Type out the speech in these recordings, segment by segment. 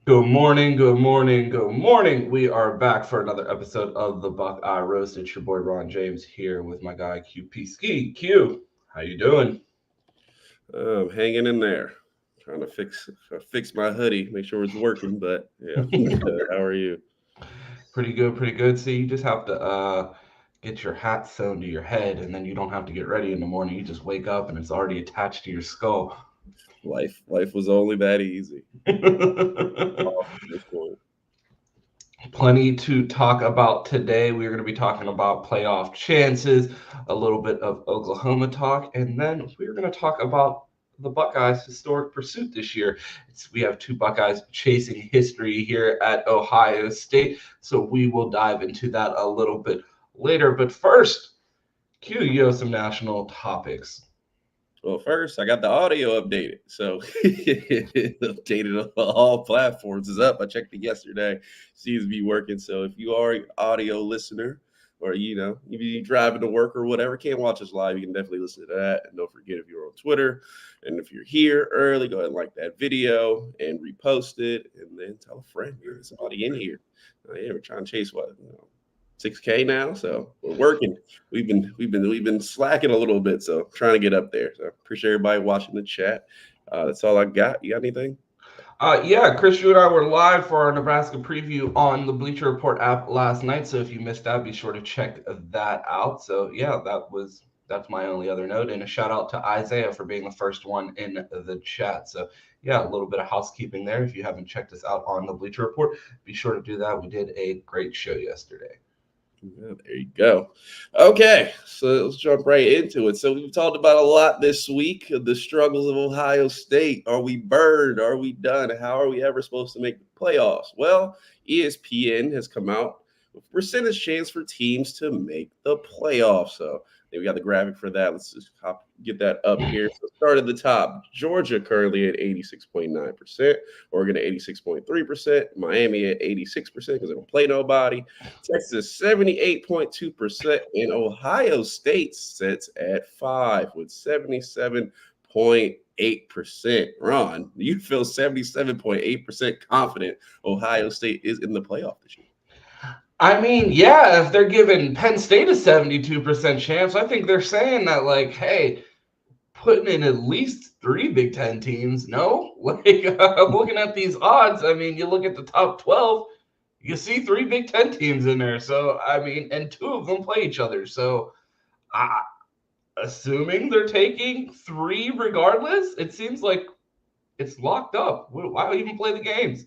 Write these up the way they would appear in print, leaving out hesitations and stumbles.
Good morning, good morning, good morning. We are back for another episode of the Buckeye Roast. It's your boy Ron James here with my guy QP Ski. Q, how you doing? Hanging in there, trying to fix my hoodie, make sure it's working. But yeah, I'm good. How are you? Pretty good, pretty good. See, you just have to get your hat sewn to your head, and then you don't have to get ready in the morning. You just wake up and it's already attached to your skull. Life was only that easy. Off at this point. Plenty to talk about today. We're going to be talking about playoff chances, a little bit of Oklahoma talk, and then we're going to talk about the Buckeyes' historic pursuit this year. We have two Buckeyes chasing history here at Ohio State, so we will dive into that a little bit later. But first, Q, you have some national topics. Well, first I got the audio updated, so updated on all platforms is up. I checked it yesterday, seems to be working. So if you are an audio listener, or if you driving to work or whatever, can't watch us live, you can definitely listen to that. And don't forget, if you're on Twitter and if you're here early, go ahead and like that video and repost it, and then tell a friend there's somebody in here. Yeah, we're trying to chase 6K now, so we're working. We've been slacking a little bit, so trying to get up there. So appreciate everybody watching the chat. That's all I got. You got anything? Yeah, Chris, you and I were live for our Nebraska preview on the Bleacher Report app last night. So if you missed that, be sure to check that out. So yeah, that's my only other note. And a shout out to Isaiah for being the first one in the chat. So yeah, a little bit of housekeeping there. If you haven't checked us out on the Bleacher Report, be sure to do that. We did a great show yesterday. Yeah, there you go. Okay, so let's jump right into it. So we've talked about a lot this week of the struggles of Ohio State. Are we burned? Are we done? How are we ever supposed to make the playoffs? Well, ESPN has come out with percentage chance for teams to make the playoffs. So we got the graphic for that. Let's just get that up here. So start at the top. Georgia currently at 86.9%. Oregon at 86.3%. Miami at 86% because they don't play nobody. Texas 78.2%, and Ohio State sits at 5 with 77.8%. Ron, you feel 77.8% confident Ohio State is in the playoff this year? I mean, yeah, if they're giving Penn State a 72% chance, I think they're saying that, like, hey, putting in at least three Big Ten teams. No, like looking at these odds, I mean, you look at the top 12, you see three Big Ten teams in there. So I mean, and two of them play each other. So I, assuming they're taking three regardless, it seems like it's locked up. Why even play the games?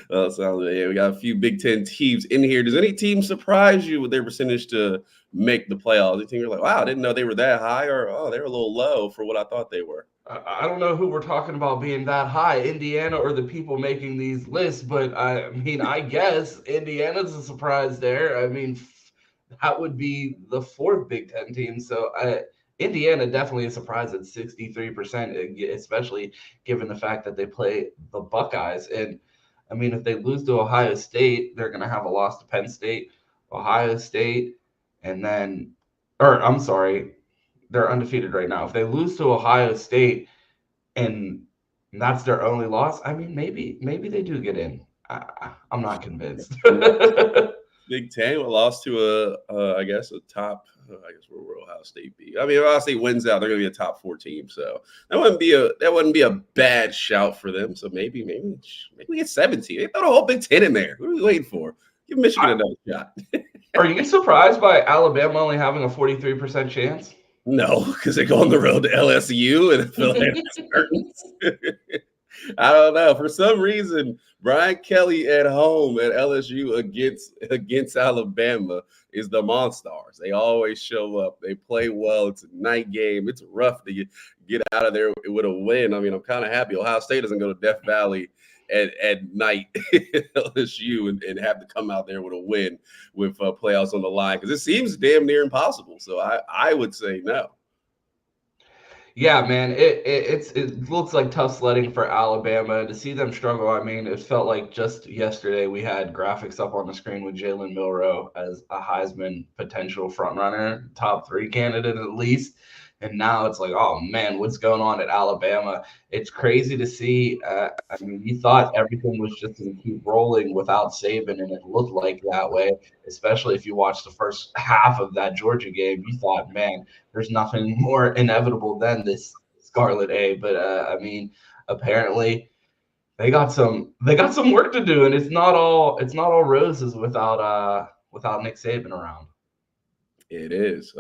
Well, sounds like, yeah, we got a few Big Ten teams in here. Does any team surprise you with their percentage to make the playoffs? You think you're like, wow, I didn't know they were that high, or oh, they were a little low for what I thought they were. I don't know who we're talking about being that high, Indiana or the people making these lists, but I mean, I guess Indiana's a surprise there. I mean, that would be the fourth Big Ten team. So Indiana definitely a surprise at 63%, especially given the fact that they play the Buckeyes. And I mean, if they lose to Ohio State, they're going to have a loss to Penn State, Ohio State, and then, or I'm sorry, they're undefeated right now. If they lose to Ohio State and that's their only loss, I mean, maybe they do get in. I'm not convinced. Big Ten lost to I guess a top. I guess where will Ohio State be? I mean, if Ohio State wins out, they're going to be a top four team. So that wouldn't be a bad shout for them. So maybe we get 17. They throw the whole Big Ten in there. What are we waiting for? Give Michigan another shot. Are you surprised by Alabama only having a 43% chance? No, because they go on the road to LSU and feel like I don't know. For some reason, Brian Kelly at home at LSU against Alabama is the Monstars. They always show up. They play well. It's a night game. It's rough to get out of there with a win. I mean, I'm kind of happy Ohio State doesn't go to Death Valley at night at LSU and have to come out there with a win with playoffs on the line because it seems damn near impossible. So I would say no. Yeah, man, it looks like tough sledding for Alabama. To see them struggle, I mean, it felt like just yesterday we had graphics up on the screen with Jalen Milroe as a Heisman potential frontrunner, top three candidate at least. And now it's like, oh man, what's going on at Alabama? It's crazy to see. I mean, you thought everything was just going to keep rolling without Saban, and it looked like that way. Especially if you watched the first half of that Georgia game, you thought, man, there's nothing more inevitable than this Scarlet A. But I mean, apparently they got some work to do, and it's not all roses without Nick Saban around. It is.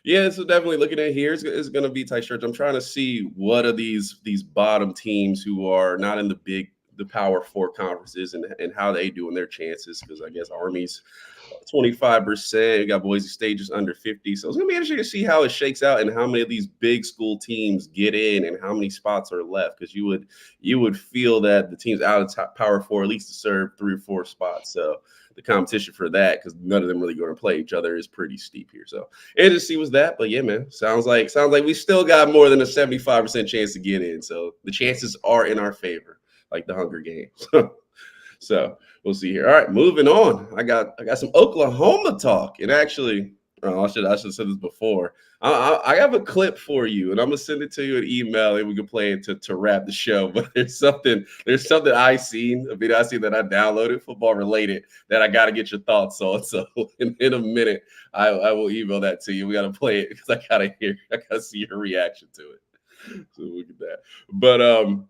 Yeah, so definitely looking at here, it's going to be tight shirts. I'm trying to see what are these bottom teams who are not in the Power Four conferences and how they do in their chances, because I guess Army's 25%. You got Boise State just under 50. So it's gonna be interesting to see how it shakes out and how many of these big school teams get in and how many spots are left. Because you would feel that the teams out of top Power Four at least deserve 3 or 4 spots. So the competition for that, because none of them really going to play each other, is pretty steep here. So interesting was that. But yeah, man, sounds like we still got more than a 75% chance to get in. So the chances are in our favor, like the Hunger Games. So we'll see here. All right, moving on. I got some Oklahoma talk, and actually, I should have said this before. I have a clip for you, and I'm gonna send it to you an email, and we can play it to wrap the show. But there's something I seen, a video I seen that I downloaded, football related, that I got to get your thoughts on. So in a minute, I will email that to you. We got to play it because I gotta see your reaction to it. So look at that. But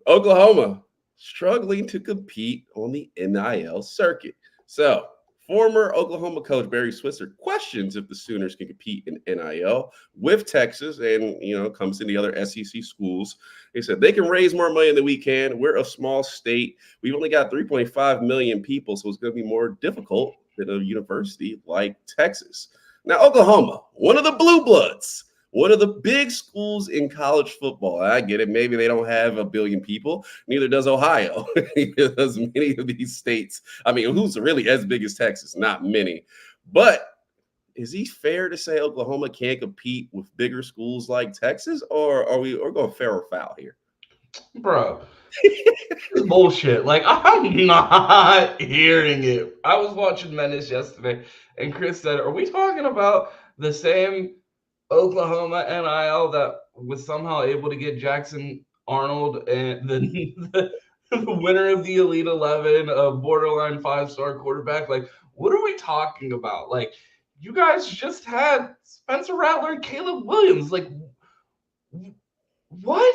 Oklahoma struggling to compete on the NIL circuit. So, former Oklahoma coach Barry Switzer questions if the Sooners can compete in NIL with Texas and, comes in the other SEC schools. He said they can raise more money than we can. We're a small state. We've only got 3.5 million people, so it's going to be more difficult than a university like Texas. Now, Oklahoma, one of the blue bloods, one of the big schools in college football. I get it. Maybe they don't have a billion people. Neither does Ohio. Neither does many of these states. I mean, who's really as big as Texas? Not many. But is he fair to say Oklahoma can't compete with bigger schools like Texas? Or are we going fair or foul here? Bro, this is bullshit. Like, I'm not hearing it. I was watching Menace yesterday, and Chris said, are we talking about the same Oklahoma NIL that was somehow able to get Jackson Arnold and the winner of the Elite 11, a borderline 5-star quarterback? Like, what are we talking about? Like, you guys just had Spencer Rattler and Caleb Williams. Like, what?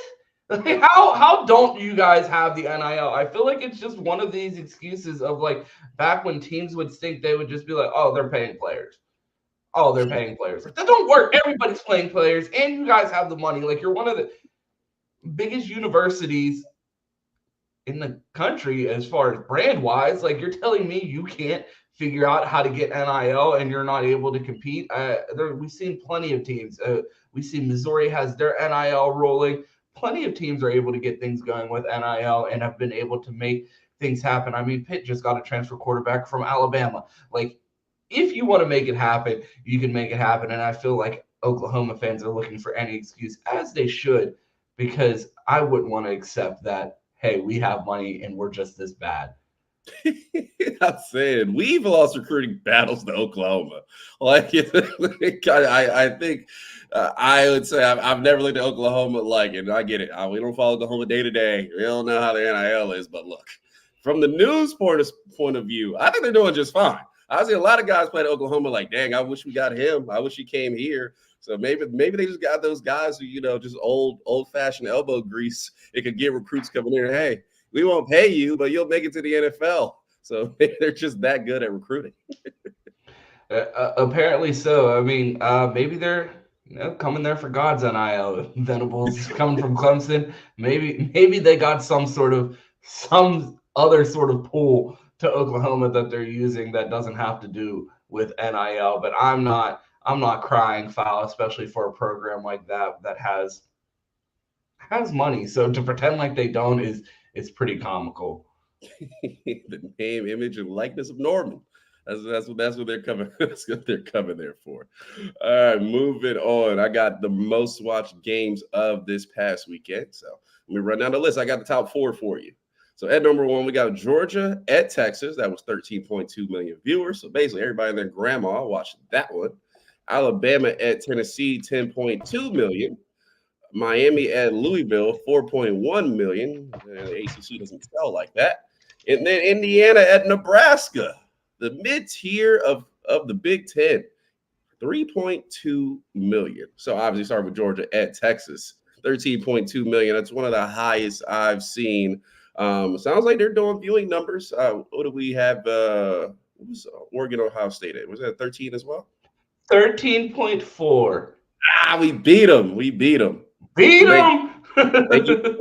Like, how don't you guys have the NIL? I feel like it's just one of these excuses of like back when teams would stink, they would just be like, oh, they're paying players. Oh, they're paying players. Like, that don't work. Everybody's playing players, and you guys have the money. Like, you're one of the biggest universities in the country as far as brand wise. Like, you're telling me you can't figure out how to get NIL and you're not able to compete. We've seen plenty of teams. We see Missouri has their NIL rolling. Plenty of teams are able to get things going with NIL and have been able to make things happen. I mean, Pitt just got a transfer quarterback from Alabama. Like, if you want to make it happen, you can make it happen. And I feel like Oklahoma fans are looking for any excuse, as they should, because I wouldn't want to accept that, hey, we have money and we're just this bad. I'm saying we've lost recruiting battles to Oklahoma. Like, I think I would say I've never looked at Oklahoma like it. I get it. We don't follow Oklahoma day to day. We don't know how their NIL is, but look, from the news point of view, I think they're doing just fine. I see a lot of guys playing Oklahoma like, dang, I wish we got him. I wish he came here. So maybe they just got those guys who, just old-fashioned elbow grease. It could get recruits coming in. Hey, we won't pay you, but you'll make it to the NFL. So they're just that good at recruiting. Apparently so. I mean, maybe they're coming there for God's NIL. Venables coming from Clemson. Maybe they got some other sort of pull to Oklahoma that they're using that doesn't have to do with NIL. But I'm not crying foul, especially for a program like that has money. So to pretend like they don't is pretty comical. The name, image, and likeness of Norman. That's what they're coming. That's what they're coming there for. All right, moving on. I got the most watched games of this past weekend. So let me run down the list. I got the top 4 for you. So at number 1, we got Georgia at Texas. That was 13.2 million viewers. So basically, everybody and their grandma watched that one. Alabama at Tennessee, 10.2 million. Miami at Louisville, 4.1 million. The ACC doesn't sell like that. And then Indiana at Nebraska, the mid-tier of the Big Ten, 3.2 million. So obviously start with Georgia at Texas, 13.2 million. That's one of the highest I've seen. Sounds like they're doing viewing numbers. What do we have? What was Oregon, Ohio State at? Was that 13 as well? 13.4. We beat them. We beat them. Beat Thank you. them.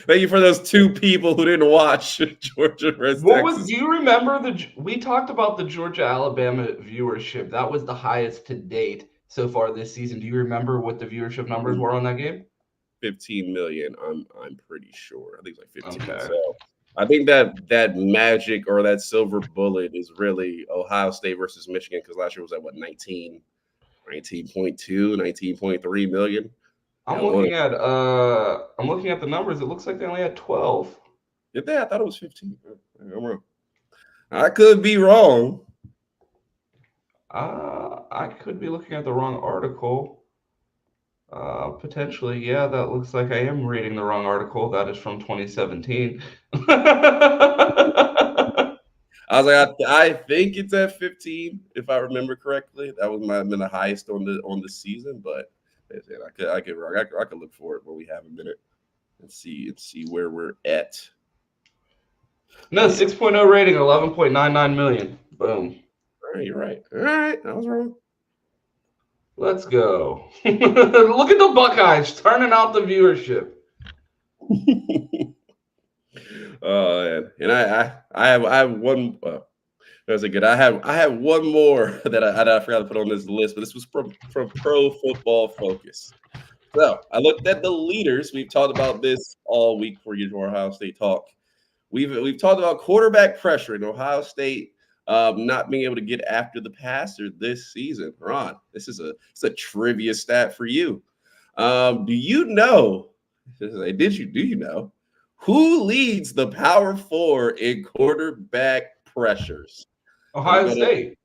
Thank you for those two people who didn't watch Georgia versus Texas. Do you remember we talked about the Georgia Alabama viewership? That was the highest to date so far this season. Do you remember what the viewership numbers were on that game? 15 million. I'm pretty sure. I think it's like 15. Okay. So I think that magic or that silver bullet is really Ohio State versus Michigan, because last year was at what, 19.2, 19.3 million. I'm looking at the numbers. It looks like they only had 12. Did they? I thought it was 15. I'm wrong. I could be wrong. I could be looking at the wrong article. Potentially, yeah, that looks like I am reading the wrong article. That is from 2017. I was like, I think it's at 15, if I remember correctly. That might have been the highest on the season, but I could wrong. I could look for it when we have a minute and see where we're at. No, 6.0 rating, 11.99 million. Boom. All right, you're right. All right, I was wrong. Let's go. Look at the Buckeyes turning out the viewership. And I have one. That's a good. I have one more that I forgot to put on this list, but this was from Pro Football Focus. So I looked at the leaders. We've talked about this all week for you to Ohio State talk. We've talked about quarterback pressure in Ohio State not being able to get after the passer this season. Ron, it's a trivia stat for you. Do you know? Do you know who leads the Power Four in quarterback pressures? Ohio State.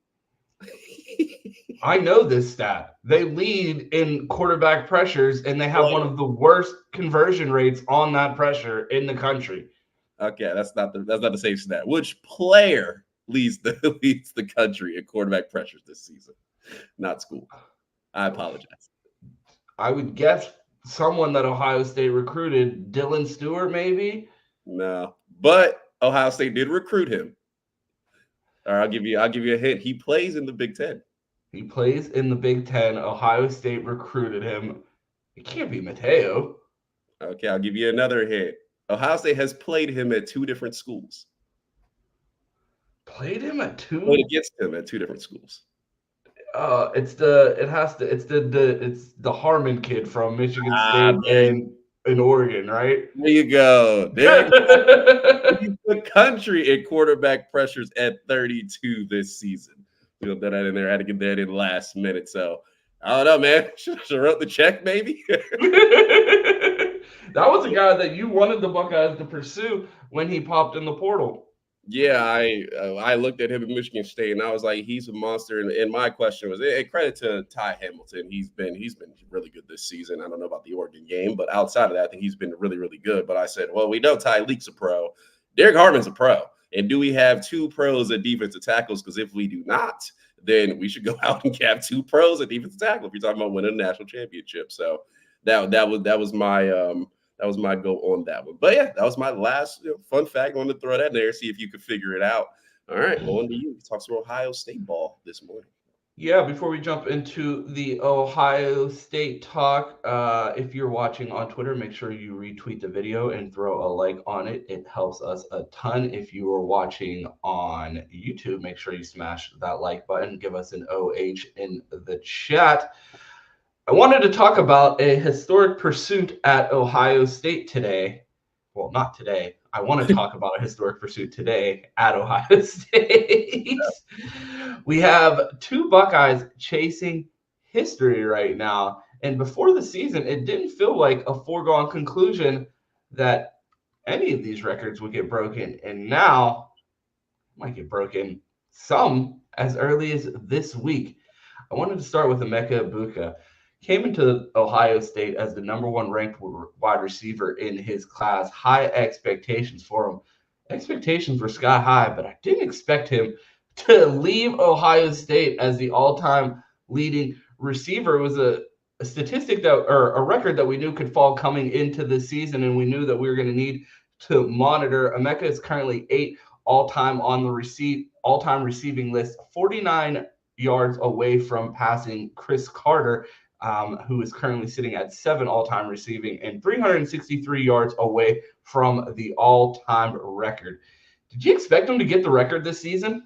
I know this stat. They lead in quarterback pressures, and they have one of the worst conversion rates on that pressure in the country. Okay, that's not the same stat. Which player leads the country in quarterback pressures this season? Not school. I apologize. I would guess someone that Ohio State recruited, Dylan Stewart, maybe. No, but Ohio State did recruit him. All right, I'll give you a hint. He plays in the Big Ten. He plays in the Big Ten. Ohio State recruited him. It can't be Mateo. Okay, I'll give you another hint. Ohio State has played him at two different schools. Played him at two? Played against him at two different schools. It's the Harmon kid from Michigan State and Oregon, right? There you go. The country in quarterback pressures at 32 this season. You know that in there. I had to get that in last minute. So I don't know, man. Should have wrote the check, maybe. That was a guy that you wanted the Buckeyes to pursue when he popped in the portal. Yeah, I looked at him at Michigan State and I was like, he's a monster. And my question was, credit to Ty Hamilton. He's been really good this season. I don't know about the Oregon game, but outside of that, I think he's been really, really good. But I said, well, we know Ty Leak's a pro. Derek Harmon's a pro. And do we have two pros at defensive tackles? Because if we do not, then we should go out and have two pros at defensive tackle if you're talking about winning a national championship. So that was my go on that one. But yeah, that was my last fun fact. I wanted to throw that in there, see if you could figure it out. All right, well, on to you. Talk some Ohio State ball this morning. Yeah, before we jump into the Ohio State talk, if you're watching on Twitter, make sure you retweet the video and throw a like on it. It helps us a ton. If you are watching on YouTube, make sure you smash that like button. Give us an OH in the chat. I wanted to talk about a historic pursuit at Ohio State today. Well, not today. I want to talk about a historic pursuit today at Ohio State. We have two Buckeyes chasing history right now. And before the season, it didn't feel like a foregone conclusion that any of these records would get broken. And now might get broken some as early as this week. I wanted to start with Emeka Egbuka. Came into Ohio State as the number one ranked wide receiver in his class. High expectations for him. Expectations were sky high, but I didn't expect him to leave Ohio State as the all-time leading receiver. It was a statistic that, or a record that we knew could fall coming into the season, and we knew that we were going to need to monitor. Emeka is currently all-time on the all-time receiving list, 49 yards away from passing Chris Carter, who is currently sitting at 7 all-time receiving and 363 yards away from the all-time record. Did you expect him to get the record this season?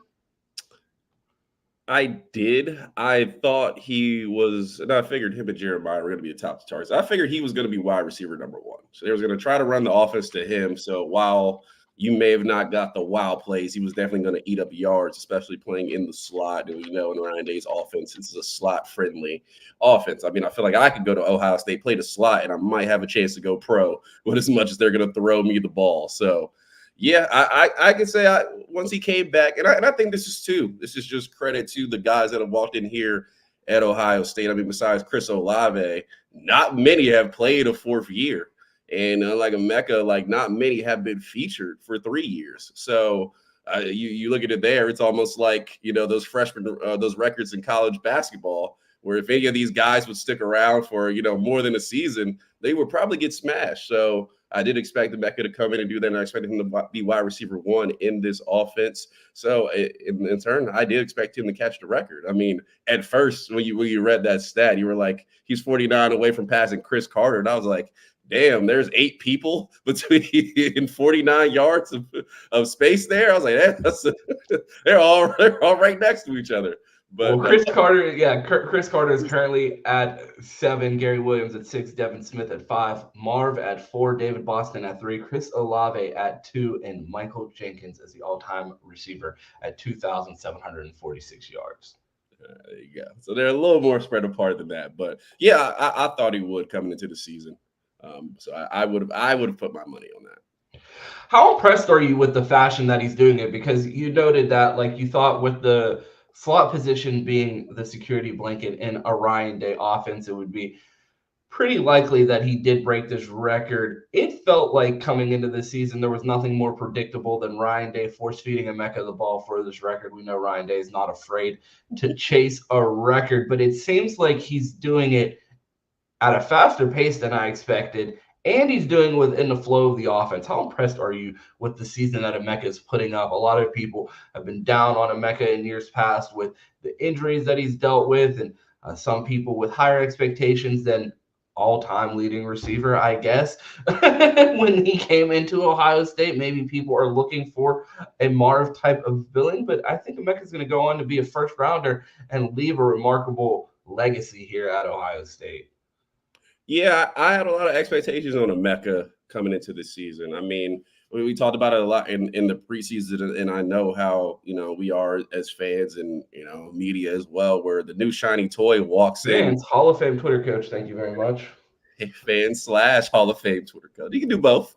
I did. I thought he was, and I figured him and Jeremiah were going to be atop the charts. I figured he was going to be wide receiver number one. So they was going to try to run the offense to him. So while you may have not got the wow plays, he was definitely going to eat up yards, especially playing in the slot. And we know in Ryan Day's offense, this is a slot-friendly offense. I mean, I feel like I could go to Ohio State, play the slot, and I might have a chance to go pro with as much as they're going to throw me the ball. So yeah, I can say once he came back, and I think this is just credit to the guys that have walked in here at Ohio State. I mean, besides Chris Olave, not many have played a fourth year. And like Emeka, like not many have been featured for 3 years. So you look at it there, it's almost like, those freshmen, those records in college basketball, where if any of these guys would stick around for, more than a season, they would probably get smashed. So I did expect Emeka to come in and do that, and I expected him to be wide receiver one in this offense. So in turn, I did expect him to catch the record. I mean, at first, when you read that stat, you were like, he's 49 away from passing Chris Carter. And I was like, damn, there's 8 people between 49 yards of space there. I was like, they're all right next to each other. But Chris Carter is currently at 7, Gary Williams at 6, Devin Smith at 5, Marv at 4, David Boston at 3, Chris Olave at 2, and Michael Jenkins as the all-time receiver at 2,746 yards. There you go. So they're a little more spread apart than that. But yeah, I thought he would coming into the season. So I would have put my money on that. How impressed are you with the fashion that he's doing it? Because you noted that, like, you thought with the slot position being the security blanket in a Ryan Day offense, it would be pretty likely that he did break this record. It felt like coming into this season, there was nothing more predictable than Ryan Day force-feeding Emeka the ball for this record. We know Ryan Day is not afraid to chase a record, but it seems like he's doing it at a faster pace than I expected, and he's doing within the flow of the offense. How impressed are you with the season that Emeka is putting up? A lot of people have been down on Emeka in years past with the injuries that he's dealt with, and some people with higher expectations than all-time leading receiver, I guess. When he came into Ohio State, maybe people are looking for a Marv type of billing, but I think Emeka is going to go on to be a first-rounder and leave a remarkable legacy here at Ohio State. Yeah, I had a lot of expectations on Emeka coming into the season. I mean, we talked about it a lot in the preseason, and I know how, we are as fans and, media as well, where the new shiny toy walks in. Hall of Fame Twitter coach, thank you very much. Fan/Hall of Fame Twitter coach. You can do both.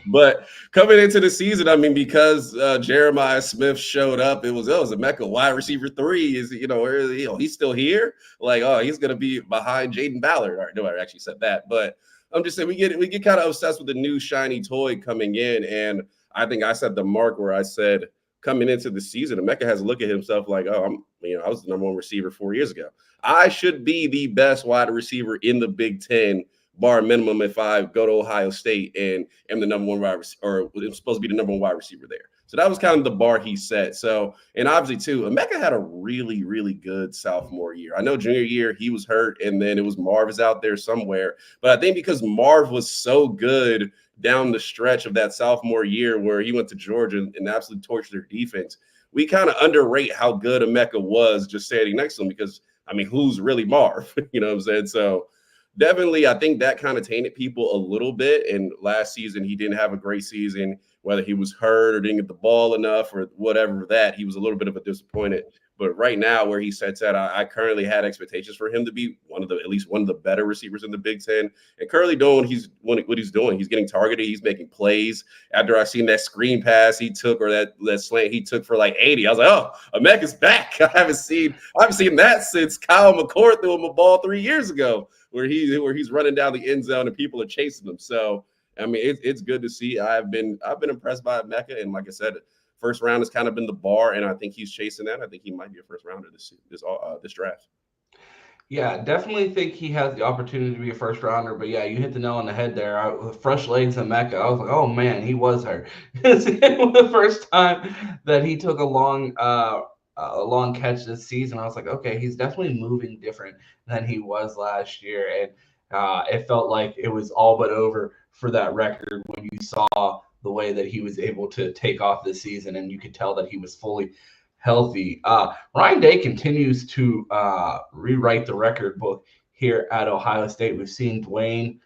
But coming into the season, I mean, because Jeremiah Smith showed up, it was Emeka wide receiver 3. Is he's still here? Like, he's gonna be behind Jaden Ballard. Or no, I actually said that, but I'm just saying we get kind of obsessed with the new shiny toy coming in, and I think I set the mark where I said coming into the season, Emeka has to look at himself like, I was the number 1 receiver 4 years ago. I should be the best wide receiver in the Big Ten, bar minimum, if I go to Ohio State and am the number 1 wide receiver, or I'm supposed to be the number 1 wide receiver there. So that was kind of the bar he set. So, and obviously too, Emeka had a really, really good sophomore year. I know junior year he was hurt, and then it was Marv is out there somewhere. But I think because Marv was so good down the stretch of that sophomore year where he went to Georgia and absolutely torched their defense, we kind of underrate how good Emeka was just standing next to him, because, I mean, who's really Marv? You know what I'm saying? So definitely, I think that kind of tainted people a little bit. And last season, he didn't have a great season, whether he was hurt or didn't get the ball enough or whatever that. He was a little bit of a disappointment. But right now, where he sets at, I currently had expectations for him to be at least one of the better receivers in the Big Ten. And currently doing what he's doing. He's getting targeted. He's making plays. After I seen that screen pass he took, or that slant he took for like 80, I was like, oh, Emeka's back. I haven't seen that since Kyle McCord threw him a ball 3 years ago, where he's running down the end zone and people are chasing him. So I mean, it's good to see. I've been impressed by Emeka, and like I said, first round has kind of been the bar, and I think he's chasing that. I think he might be a first rounder this draft. Yeah, definitely think he has the opportunity to be a first rounder. But yeah, you hit the nail on the head there. Fresh legs and Mecca. I was like, oh man, he was hurt. It was the first time that he took a long catch this season. I was like, okay, he's definitely moving different than he was last year, and it felt like it was all but over for that record when you saw the way that he was able to take off this season, and you could tell that he was fully healthy. Ryan Day continues to rewrite the record book here at Ohio State. We've seen Dwayne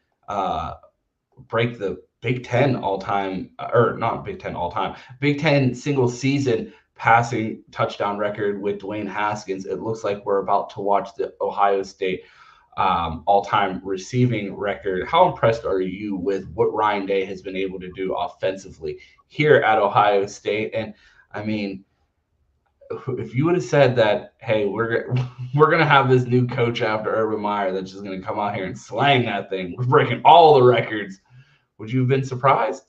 break the Big Ten all-time, or not Big Ten all-time, Big Ten single season passing touchdown record with Dwayne Haskins. It looks like we're about to watch the Ohio State all-time receiving record. How impressed are you with what Ryan Day has been able to do offensively here at Ohio State? And I mean, if you would have said that, hey, we're gonna have this new coach after Urban Meyer that's just gonna come out here and slang that thing, we're breaking all the records, would you have been surprised?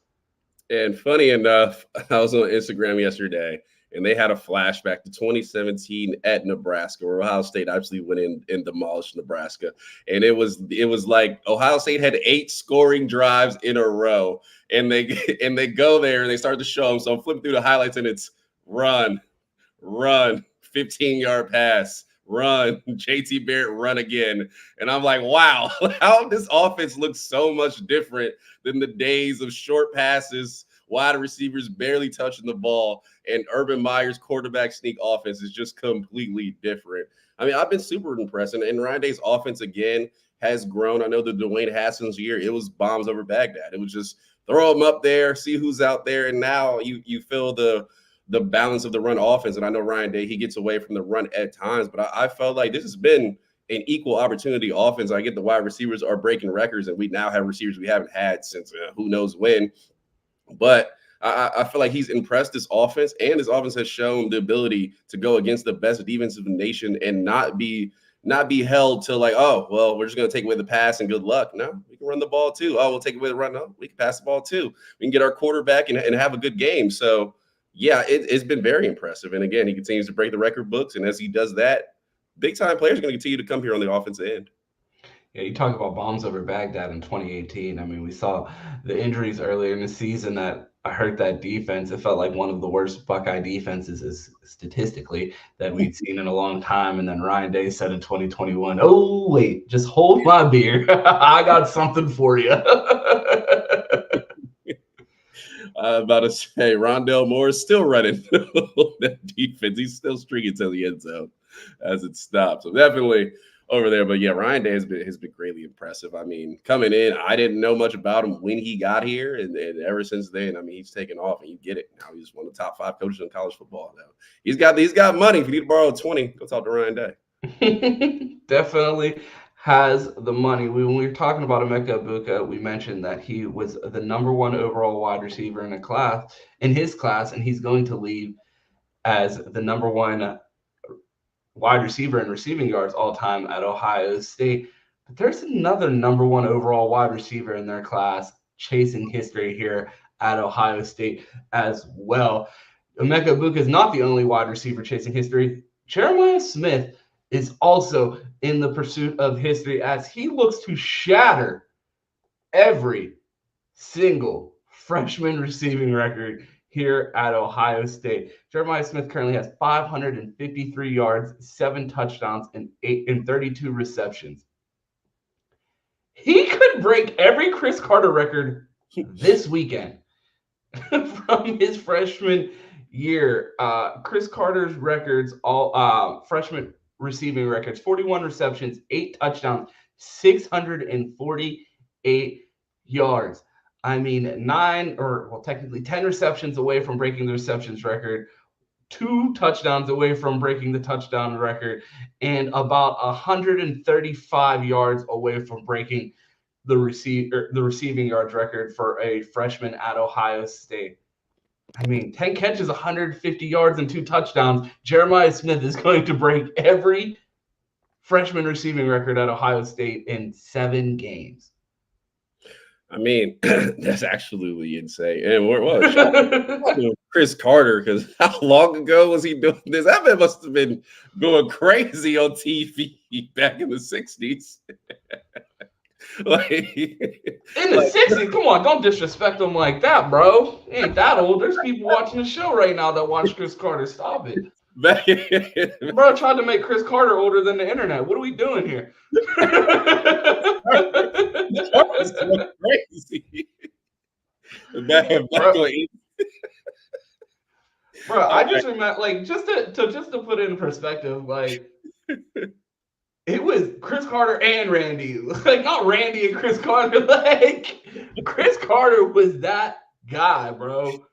And funny enough, I was on Instagram yesterday, and they had a flashback to 2017 at Nebraska, where Ohio State actually went in and demolished Nebraska. And it was like Ohio State had 8 scoring drives in a row, and they go there and they start to show them. So I'm flipping through the highlights, and it's run, 15-yard pass, run, JT Barrett, run again. And I'm like, wow, how this offense looks so much different than the days of short passes, wide receivers barely touching the ball, and Urban Meyer's quarterback sneak offense is just completely different. I mean, I've been super impressed. And Ryan Day's offense, again, has grown. I know the Dwayne Haskins year, it was bombs over Baghdad. It was just throw them up there, see who's out there. And now you feel the balance of the run offense. And I know Ryan Day, he gets away from the run at times, but I felt like this has been an equal opportunity offense. I get the wide receivers are breaking records, and we now have receivers we haven't had since who knows when. But I feel like he's impressed this offense, and his offense has shown the ability to go against the best defense of the nation and not be held to like, oh, well, we're just going to take away the pass and good luck. No, we can run the ball too. Oh, we'll take away the run. No, we can pass the ball too. We can get our quarterback and have a good game. So, yeah, it's been very impressive. And again, he continues to break the record books. And as he does that, big-time players are going to continue to come here on the offensive end. Yeah, you talk about bombs over Baghdad in 2018. I mean, we saw the injuries earlier in the season that hurt that defense. It felt like one of the worst Buckeye defenses statistically that we'd seen in a long time. And then Ryan Day said in 2021, oh, wait, just hold my beer. I got something for you. I'm about to say, Rondell Moore is still running that defense. He's still streaking to the end zone as it stops. So definitely over there. But yeah, Ryan Day has been greatly impressive. I mean, coming in, I didn't know much about him when he got here, and ever since then, I mean, he's taken off, and you get it now. He's one of the top 5 coaches in college football now. He's got money. If you need to borrow 20, go talk to Ryan Day. Definitely has the money. When we were talking about Emeka Egbuka, we mentioned that he was the #1 overall wide receiver in his class, and he's going to leave as the #1 wide receiver in receiving yards all time at Ohio State. But there's another #1 overall wide receiver in their class chasing history here at Ohio State as well. Emeka Egbuka is not the only wide receiver chasing history. Jeremiah Smith is also in the pursuit of history as he looks to shatter every single freshman receiving record here at Ohio State. Jeremiah Smith currently has 553 yards, 7 touchdowns, and 32 receptions. He could break every Chris Carter record this weekend from his freshman year. Chris Carter's records, all freshman receiving records: 41 receptions, 8 touchdowns, 648 yards. I mean, technically 10 receptions away from breaking the receptions record. 2 touchdowns away from breaking the touchdown record and about 135 yards away from breaking the receiving yards record for a freshman at Ohio State. I mean, 10 catches, 150 yards, and 2 touchdowns. Jeremiah Smith is going to break every freshman receiving record at Ohio State in 7 games. I mean, that's absolutely insane. And shout out to Chris Carter, because how long ago was he doing this? That man must have been going crazy on TV back in the 60s. Like, in the 60s, come on, don't disrespect him like that, bro. He ain't that old. There's people watching the show right now that watch Chris Carter. Stop it. Bro tried to make Chris Carter older than the internet. What are we doing here? Crazy. Bro, I just remember, like, just to put it in perspective, like, it was Chris Carter and Randy. Like, not Randy and Chris Carter. Like, Chris Carter was that guy, bro.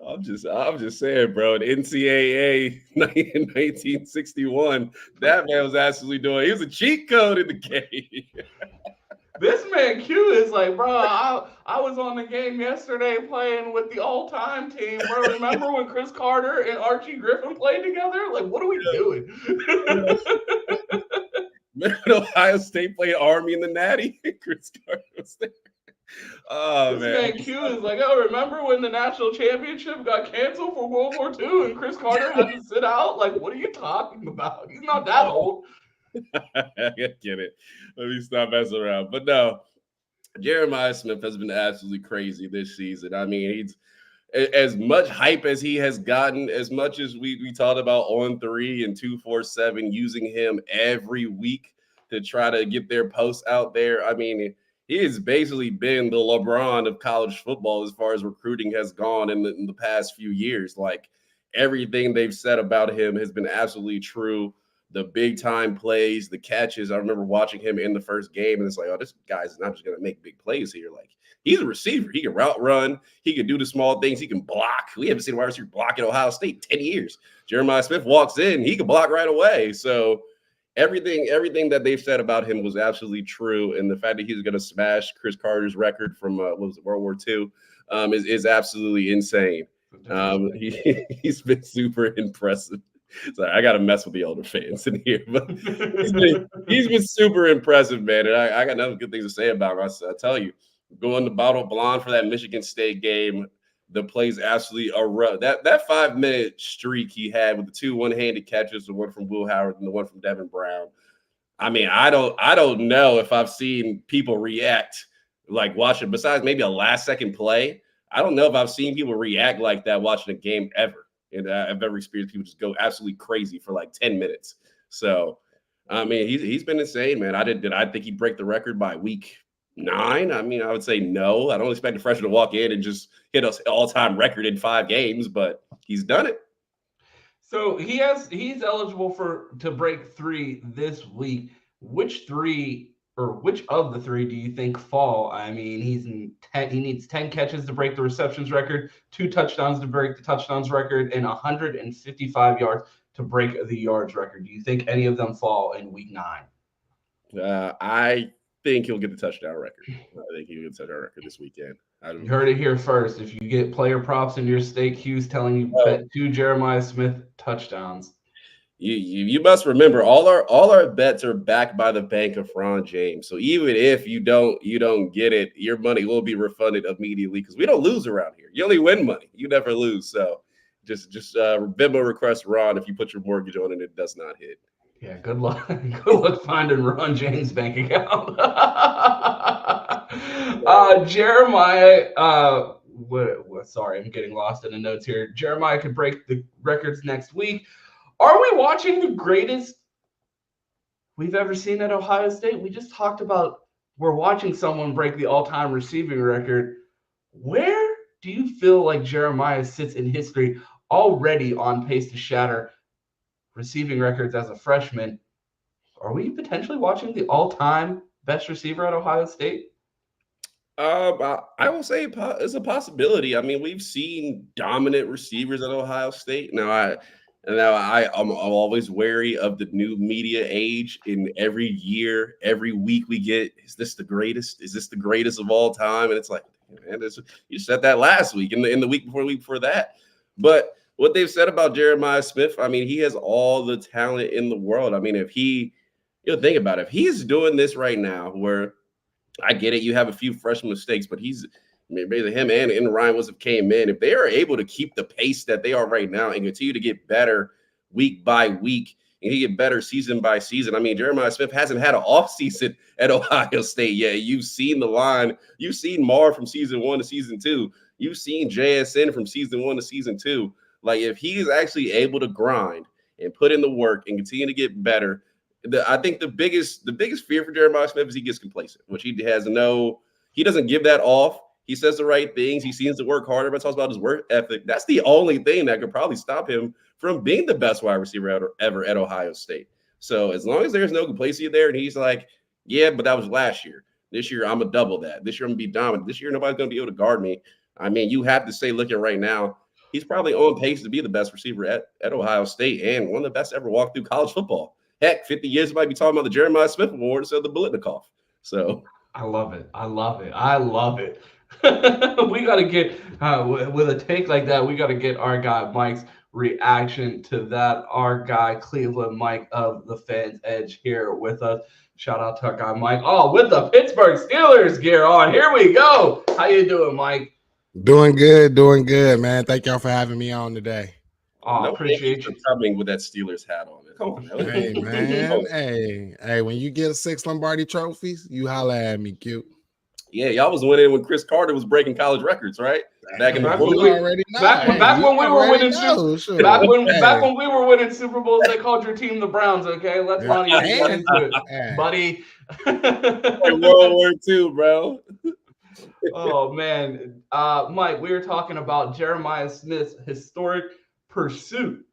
I'm just saying, bro. The NCAA in 1961, that man was absolutely doing. He was a cheat code in the game. This man Q is like, bro, I was on the game yesterday playing with the all-time team, bro. Remember when Chris Carter and Archie Griffin played together? Like, what are we doing? Ohio State played Army in the Natty. Chris Carter was there. Oh, this man Q is like, oh, remember when the national championship got canceled for World War II and Chris Carter had to sit out? Like, what are you talking about? He's not that old. I get it. Let me stop messing around. But no, Jeremiah Smith has been absolutely crazy this season. I mean, he's as much hype as he has gotten, as much as we talked about On 3 and 247 using him every week to try to get their posts out there. I mean, he has basically been the LeBron of college football as far as recruiting has gone in the past few years. Like, everything they've said about him has been absolutely true. The big time plays, the catches. I remember watching him in the first game, and it's like, oh, this guy's not just going to make big plays here. Like, he's a receiver. He can route run. He can do the small things. He can block. We haven't seen a wide receiver block at Ohio State 10 years. Jeremiah Smith walks in. He can block right away. So everything that they've said about him was absolutely true. And the fact that he's going to smash Chris Carter's record from, what was it, World War II, is absolutely insane. He's been super impressive. Sorry, I got to mess with the older fans in here, but he's been super impressive, man. And I got nothing good things to say about him. I tell you, going to Bottle Blonde for that Michigan State game, the plays absolutely are that 5-minute streak he had with the 2 one-handed catches, the one from Will Howard and the one from Devin Brown. I mean, I don't know if I've seen people react like watching, besides maybe a last-second play. I don't know if I've seen people react like that watching a game ever. And I've ever experienced people just go absolutely crazy for like 10 minutes. So, I mean, he's been insane, man. Did I think he'd break the record by week 9? I mean, I would say no. I don't expect a freshman to walk in and just hit an all-time record in 5 games, but he's done it. So he's eligible to break 3 this week. Which of the 3 do you think fall? I mean, he needs 10 catches to break the receptions record, 2 touchdowns to break the touchdowns record, and 155 yards to break the yards record. Do you think any of them fall in week 9? I think he'll get the touchdown record. I think he'll get the touchdown record this weekend. You heard it here first. If you get player props in your stake, Q's telling you bet 2 Jeremiah Smith touchdowns. You must remember all our bets are backed by the bank of Ron James. So even if you don't get it, your money will be refunded immediately because we don't lose around here. You only win money. You never lose. So just Venmo request Ron if you put your mortgage on and it does not hit. Yeah, good luck. Good luck finding Ron James' bank account. Jeremiah, sorry, I'm getting lost in the notes here. Jeremiah could break the records next week. Are we watching the greatest we've ever seen at Ohio State? We just talked about we're watching someone break the all-time receiving record. Where do you feel like Jeremiah sits in history, already on pace to shatter receiving records as a freshman? Are we potentially watching the all-time best receiver at Ohio State? I will say it's a possibility. I mean, we've seen dominant receivers at Ohio State. I'm always wary of the new media age. In every year, every week we get, is this the greatest? Is this the greatest of all time? And it's like, man, you said that last week, in the week before that. But what they've said about Jeremiah Smith, I mean, he has all the talent in the world. I mean, if he, think about it, if he's doing this right now, where I get it. You have a few freshman mistakes, but maybe him and Ryan was have came in. If they are able to keep the pace that they are right now and continue to get better week by week, and he get better season by season. I mean, Jeremiah Smith hasn't had an off season at Ohio State yet. You've seen the line. You've seen Marv from season 1 to season 2. You've seen JSN from season 1 to season 2. Like, if he is actually able to grind and put in the work and continue to get better, I think the biggest fear for Jeremiah Smith is he gets complacent, which he doesn't give that off. He says the right things. He seems to work harder, but talks about his work ethic. That's the only thing that could probably stop him from being the best wide receiver ever at Ohio State. So as long as there's no complacency there, and he's like, yeah, but that was last year. This year, I'm going to double that. This year, I'm going to be dominant. This year, nobody's going to be able to guard me. I mean, you have to say, looking right now, he's probably on pace to be the best receiver at Ohio State and one of the best ever walk through college football. Heck, 50 years, we might be talking about the Jeremiah Smith Award instead of the Biletnikoff. So I love it. I love it. I love it. We got to get, with a take like that, we got to get our guy Mike's reaction to that. Our guy Cleveland Mike of the Fans Edge here with us. Shout out to our guy Mike. Oh, with the Pittsburgh Steelers gear on. Here we go. How you doing, Mike? Doing good, man. Thank y'all for having me on today. Oh, no, appreciate you coming with that Steelers hat on. Come on, man. Hey, man. hey, when you get 6 Lombardi trophies, you holla at me, Q. Yeah, y'all was winning when Chris Carter was breaking college records, right? Back in the back when we were winning Super Bowls, they called your team the Browns. Okay, let's not even get into it, buddy. World War II, bro. Oh man, Mike, we were talking about Jeremiah Smith's historic pursuit.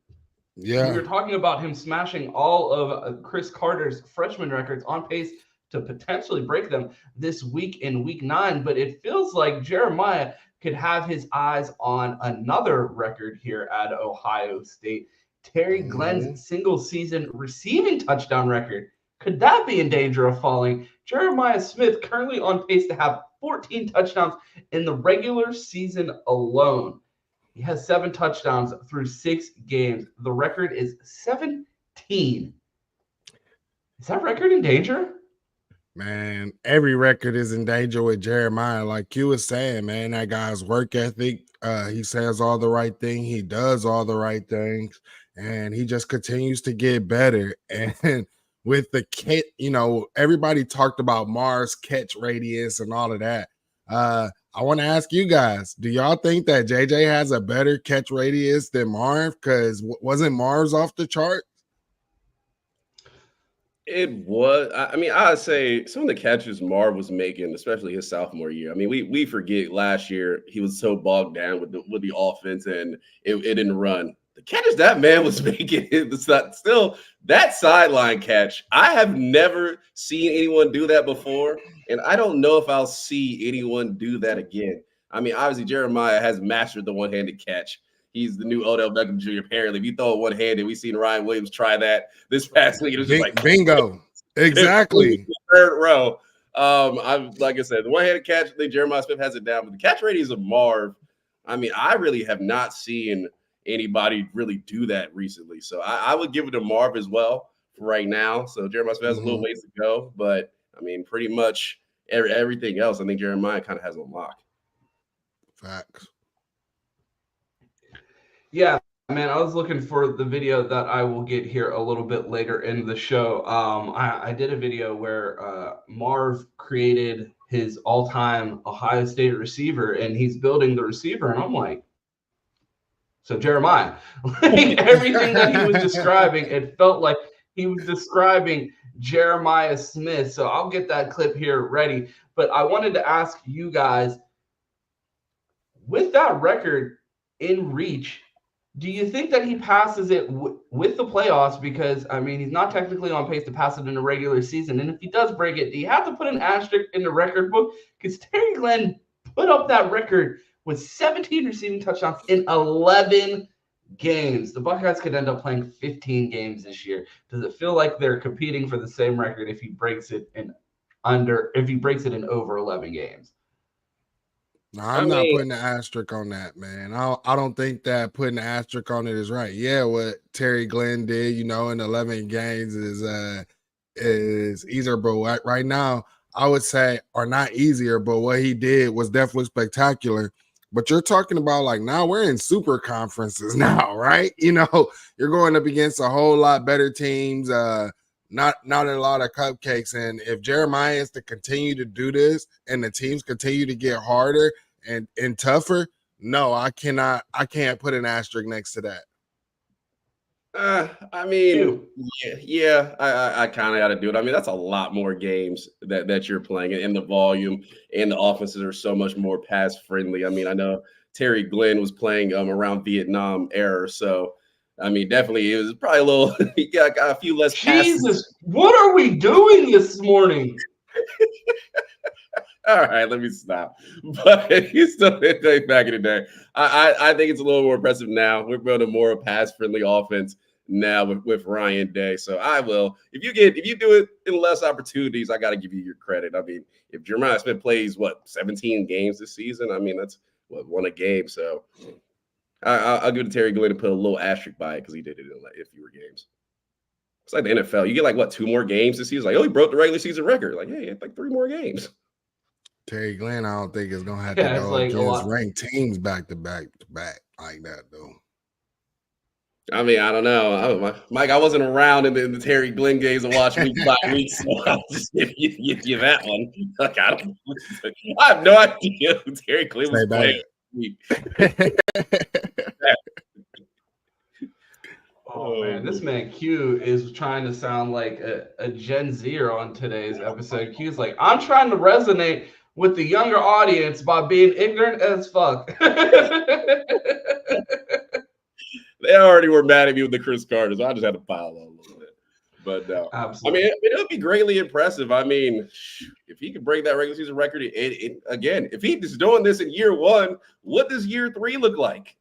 Yeah, we were talking about him smashing all of Chris Carter's freshman records, on pace to potentially break them this week in week 9. But it feels like Jeremiah could have his eyes on another record here at Ohio State. Terry Glenn's single season receiving touchdown record. Could that be in danger of falling? Jeremiah Smith currently on pace to have 14 touchdowns in the regular season alone. He has 7 touchdowns through 6 games. The record is 17. Is that record in danger? Man, every record is in danger with Jeremiah. Like Q was saying, man, that guy's work ethic. He says all the right thing. He does all the right things. And he just continues to get better. And with the kit, everybody talked about Mars catch radius and all of that. I want to ask you guys, do y'all think that JJ has a better catch radius than Marv? Because wasn't Marv's off the chart? It was. I mean, I'd say some of the catches Marv was making, especially his sophomore year. I mean, we forget last year he was so bogged down with the offense and it didn't run. The catches that man was making, it's not still that sideline catch. I have never seen anyone do that before, and I don't know if I'll see anyone do that again. I mean, obviously Jeremiah has mastered the one-handed catch. He's the new Odell Beckham Jr. Apparently, if you throw it one-handed, we've seen Ryan Williams try that this past week. It was just like bingo, exactly. Third row. Like I said, the one-handed catch. I think Jeremiah Smith has it down, but the catch radius of Marv. I mean, I really have not seen anybody really do that recently. So I would give it to Marv as well for right now. So Jeremiah Smith has a little ways to go, but I mean, pretty much everything else, I think Jeremiah kind of has on lock. Facts. Yeah, man, I was looking for the video that I will get here a little bit later in the show. I did a video where Marv created his all-time Ohio State receiver, and he's building the receiver, and I'm like, so Jeremiah, like everything that he was describing, it felt like he was describing Jeremiah Smith. So I'll get that clip here ready. But I wanted to ask you guys, with that record in reach, Do you think that he passes it with the playoffs? Because, I mean, he's not technically on pace to pass it in the regular season. And if he does break it, do you have to put an asterisk in the record book? Because Terry Glenn put up that record with 17 receiving touchdowns in 11 games. The Buckeyes could end up playing 15 games this year. Does it feel like they're competing for the same record if he breaks it in over 11 games? No, I'm not putting an asterisk on that, man. I don't think that putting an asterisk on it is right. Yeah, what Terry Glenn did, in 11 games is easier, but right now I would say, or not easier, but what he did was definitely spectacular. But you're talking about like now we're in super conferences now, right? You're going up against a whole lot better teams, not a lot of cupcakes. And if Jeremiah is to continue to do this and the teams continue to get harder and tougher, no, I can't put an asterisk next to that. I mean, yeah, I kind of got to do it. I mean, that's a lot more games that you're playing, and the volume and the offenses are so much more pass friendly. I mean, I know Terry Glenn was playing around Vietnam era, so I mean, definitely it was probably a little. He got a few less passes. Jesus, what are we doing this morning? All right, let me stop. But he's still back in the day. I think it's a little more impressive now. We're building a more pass-friendly offense now with Ryan Day. So I will. If you do it in less opportunities, I got to give you your credit. I mean, if Jeremiah Smith plays 17 games this season, I mean that's one a game. So I'll give it to Terry Glenn and put a little asterisk by it because he did it in fewer games. It's like the NFL. You get 2 more games this season. He broke the regular season record. He had 3 more games. Terry Glenn, I don't think is gonna have to go against ranked teams back to back like that though. I mean, I don't know, Mike. I wasn't around in the Terry Glenn games and watched week by week, so I'll just give you that one. I have no idea who Terry Glenn was playing. Oh man, this man Q is trying to sound like a Gen Zer on today's episode. Q's like, I'm trying to resonate with the younger audience by being ignorant as fuck. They already were mad at me with the Chris Carter, so I just had to pile on a little bit. But absolutely. I mean, it would be greatly impressive. I mean, if he could break that regular season record, again, if he's doing this in year 1, what does year 3 look like?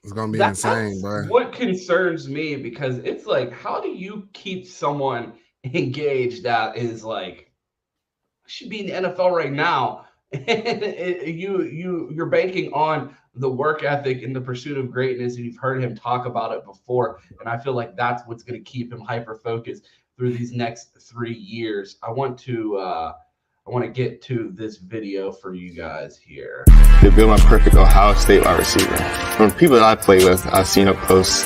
It's gonna be insane, bro. What concerns me, because it's how do you keep someone engaged that is should be in the NFL right now, and you're banking on the work ethic and the pursuit of greatness, and you've heard him talk about it before, and I feel like that's what's going to keep him hyper focused through these next 3 years. I want to get to this video for you guys here. They build my perfect Ohio State wide receiver. From people that I play with, I've seen up close,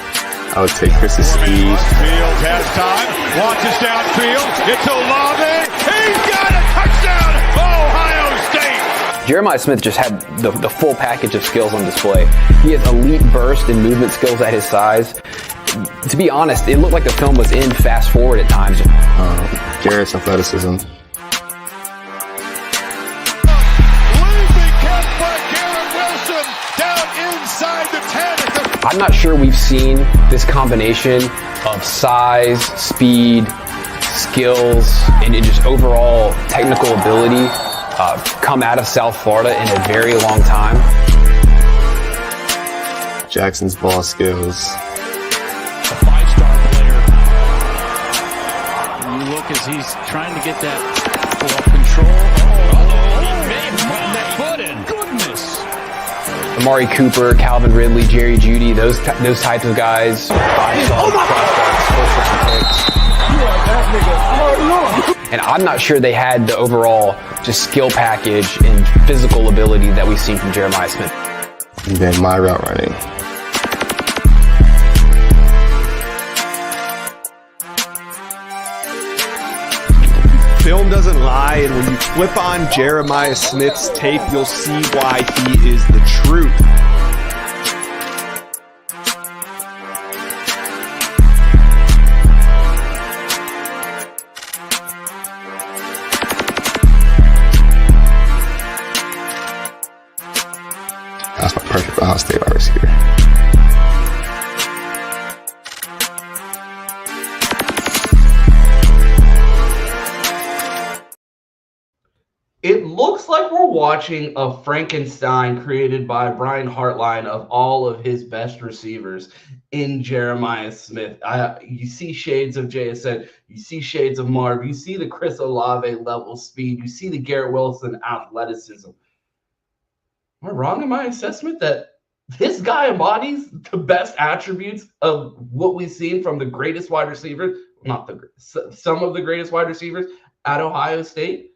I would take Chris's speed. Field has time, launches downfield, it's Olave, he's got a touchdown, Ohio State! Jeremiah Smith just had the full package of skills on display. He has elite burst and movement skills at his size. To be honest, it looked like the film was in fast forward at times. Garrett's athleticism. I'm not sure we've seen this combination of size, speed, skills, and just overall technical ability come out of South Florida in a very long time. Jackson's ball skills. A 5-star player. You look as he's trying to get that ball control. He may have gotten that foot in. Goodness. Amari Cooper, Calvin Ridley, Jerry Jeudy, those types of guys. 5-star prospects, first-round picks. And I'm not sure they had the overall just skill package and physical ability that we've seen from Jeremiah Smith. And then my route running. Film doesn't lie, and when you flip on Jeremiah Smith's tape, you'll see why he is the truth. That's my perfect Ohio State wide receiver. It looks like we're watching a Frankenstein created by Brian Hartline of all of his best receivers in Jeremiah Smith. You see shades of JSN, you see shades of Marv, you see the Chris Olave level speed, you see the Garrett Wilson athleticism. Am I wrong in my assessment that this guy embodies the best attributes of what we've seen from the greatest wide receivers, not the some of the greatest wide receivers at Ohio State?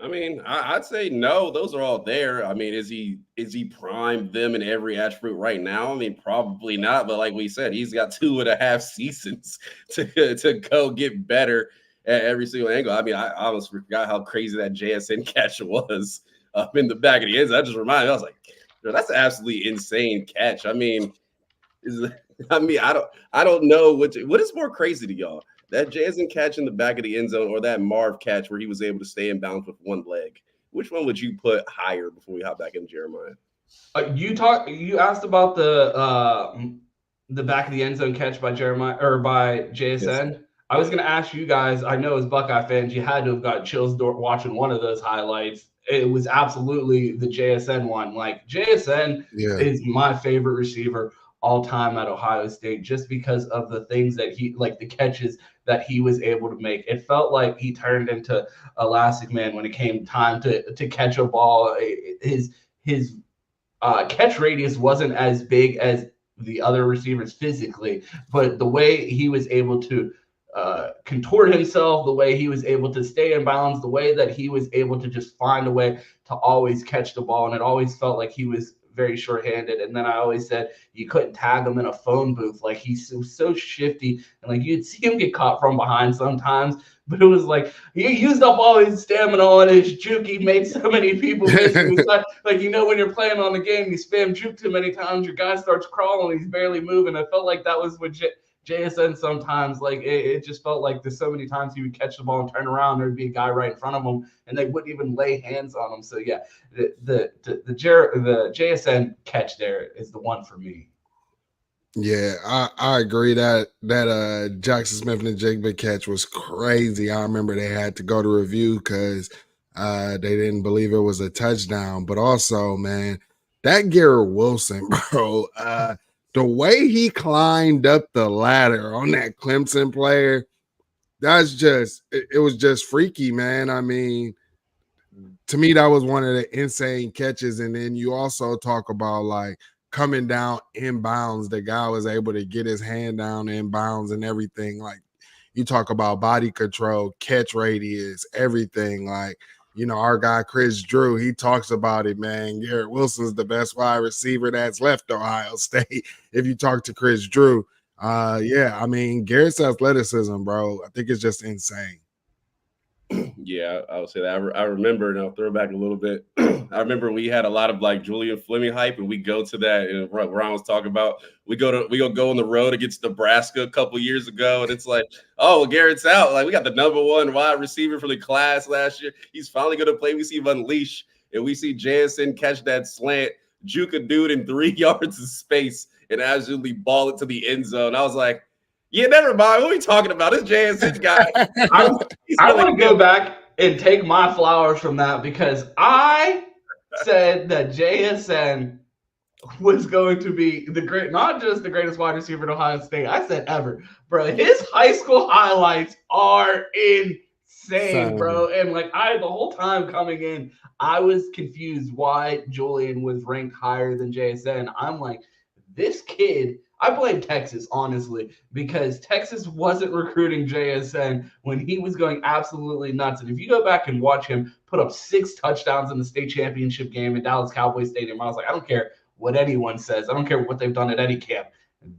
I mean, I'd say no. Those are all there. I mean, is he primed them in every attribute right now? I mean, probably not. But like we said, he's got 2.5 seasons to go get better at every single angle. I mean, I almost forgot how crazy that JSN catch was in the back of the end zone. I just reminded me. I was like, that's an absolutely insane catch. I mean, I don't know what is more crazy to y'all. That Jason catch in the back of the end zone or that Marv catch where he was able to stay in bounds with one leg? Which one would you put higher before we hop back in Jeremiah? You asked about the back of the end zone catch by Jeremiah or by JSN. Yes. I was going to ask you guys, I know as Buckeye fans, you had to have got chills watching one of those highlights. It was absolutely the JSN one. Like JSN is my favorite receiver all time at Ohio State, just because of the things that the catches that he was able to make. It felt like he turned into Elastic Man when it came time to catch a ball. His catch radius wasn't as big as the other receivers physically, but the way he was able to contort himself, the way he was able to stay in bounds, the way that he was able to just find a way to always catch the ball. And it always felt like he was very short-handed. And then I always said you couldn't tag him in a phone booth. Like he's so shifty, and like you'd see him get caught from behind sometimes, but it was like he used up all his stamina on his juke. He made so many people miss. It was like when you're playing on the game, you spam juke too many times, your guy starts crawling, he's barely moving. I felt like that was what JSN sometimes, like it just felt like there's so many times he would catch the ball and turn around, there'd be a guy right in front of him and they wouldn't even lay hands on him. So yeah, the JSN catch there is the one for me. Yeah, I agree that Jackson Smith and the Jigba catch was crazy. I remember they had to go to review because they didn't believe it was a touchdown. But also, man, that Garrett Wilson, bro, the way he climbed up the ladder on that Clemson player, it was just freaky, man. I mean, to me, that was one of the insane catches. And then you also talk about like coming down in bounds. The guy was able to get his hand down in bounds and everything. Like you talk about body control, catch radius, everything. Like, you know, our guy Chris Drew, he talks about it, man. Garrett Wilson's the best wide receiver that's left Ohio State. If you talk to Chris Drew, yeah, I mean, Garrett's athleticism, bro, I think it's just insane. Yeah, I would say that. I remember, and I'll throw back a little bit. I remember we had a lot of like Julian Fleming hype, and we go to that. And Ron was talking about we go on the road against Nebraska a couple years ago, and it's like, oh, Garrett's out. Like we got the #1 wide receiver for the class last year. He's finally going to play. We see him unleash, and we see JSN catch that slant, juke a dude in 3 yards of space, and absolutely ball it to the end zone. I was like, yeah, never mind. What are we talking about? This JSN guy. I want to go back and take my flowers from that because I said that JSN was going to be not just the greatest wide receiver in Ohio State. I said ever, bro. His high school highlights are insane, bro. And like the whole time coming in, I was confused why Julian was ranked higher than JSN. I'm like, this kid. I blame Texas, honestly, because Texas wasn't recruiting JSN when he was going absolutely nuts. And if you go back and watch him put up 6 touchdowns in the state championship game at Dallas Cowboys Stadium, I was like, I don't care what anyone says. I don't care what they've done at any camp.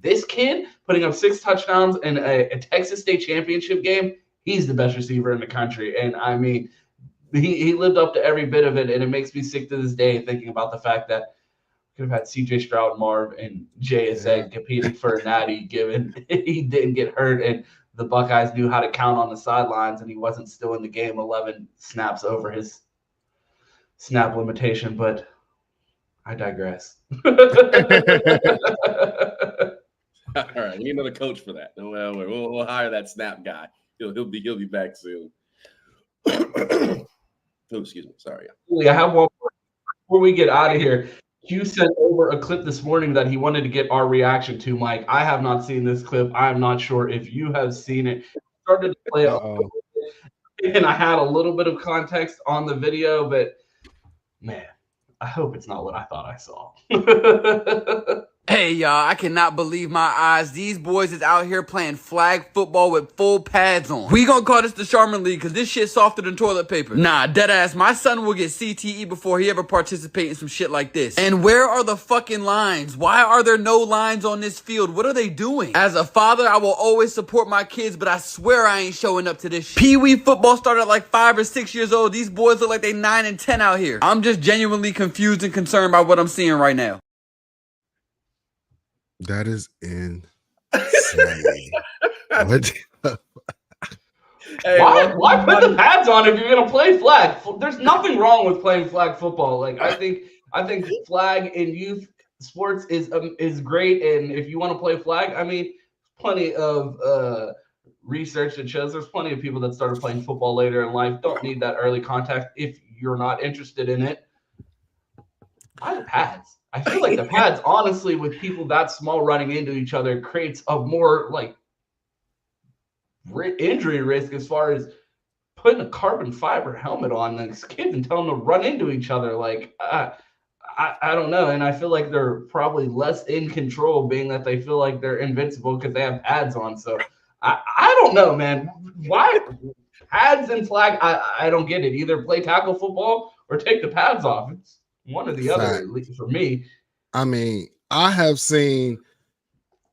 This kid putting up 6 touchdowns in a Texas state championship game, he's the best receiver in the country. And, I mean, he lived up to every bit of it, and it makes me sick to this day thinking about the fact that could have had C.J. Stroud, Marv, and JSN competing for a natty, given he didn't get hurt and the Buckeyes knew how to count on the sidelines and he wasn't still in the game 11 snaps over his snap limitation. But I digress. All right, we need another coach for that. No, we'll hire that snap guy. He'll be back soon. Oh, excuse me. Sorry. I have one more before we get out of here. Q sent over a clip this morning that he wanted to get our reaction to, Mike. I have not seen this clip. I am not sure if you have seen it. Started to play it, and I had a little bit of context on the video, but man, I hope it's not what I thought I saw. Hey y'all, I cannot believe my eyes. These boys is out here playing flag football with full pads on. We gonna call this the Charmin League because this shit softer than toilet paper. Nah, deadass, my son will get CTE before he ever participate in some shit like this. And where are the fucking lines? Why are there no lines on this field? What are they doing? As a father, I will always support my kids, but I swear I ain't showing up to this shit. Pee-wee football started at like 5 or 6 years old. These boys look like they 9 and 10 out here. I'm just genuinely confused and concerned by what I'm seeing right now. That is insane. What? Hey, why put the pads on if you're gonna play flag? There's nothing wrong with playing flag football. Like I think flag in youth sports is great, and if you want to play flag, I mean, plenty of research that shows there's plenty of people that started playing football later in life don't need that early contact if you're not interested in it. Why the pads? I feel like the pads, honestly, with people that small running into each other, creates a more like injury risk as far as putting a carbon fiber helmet on these kids and telling them to run into each other. Like, I don't know. And I feel like they're probably less in control, being that they feel like they're invincible because they have pads on. So I don't know, man. Why pads and flag? I don't get it. Either play tackle football or take the pads off. It's one or the other, at least for me. I mean, I have seen,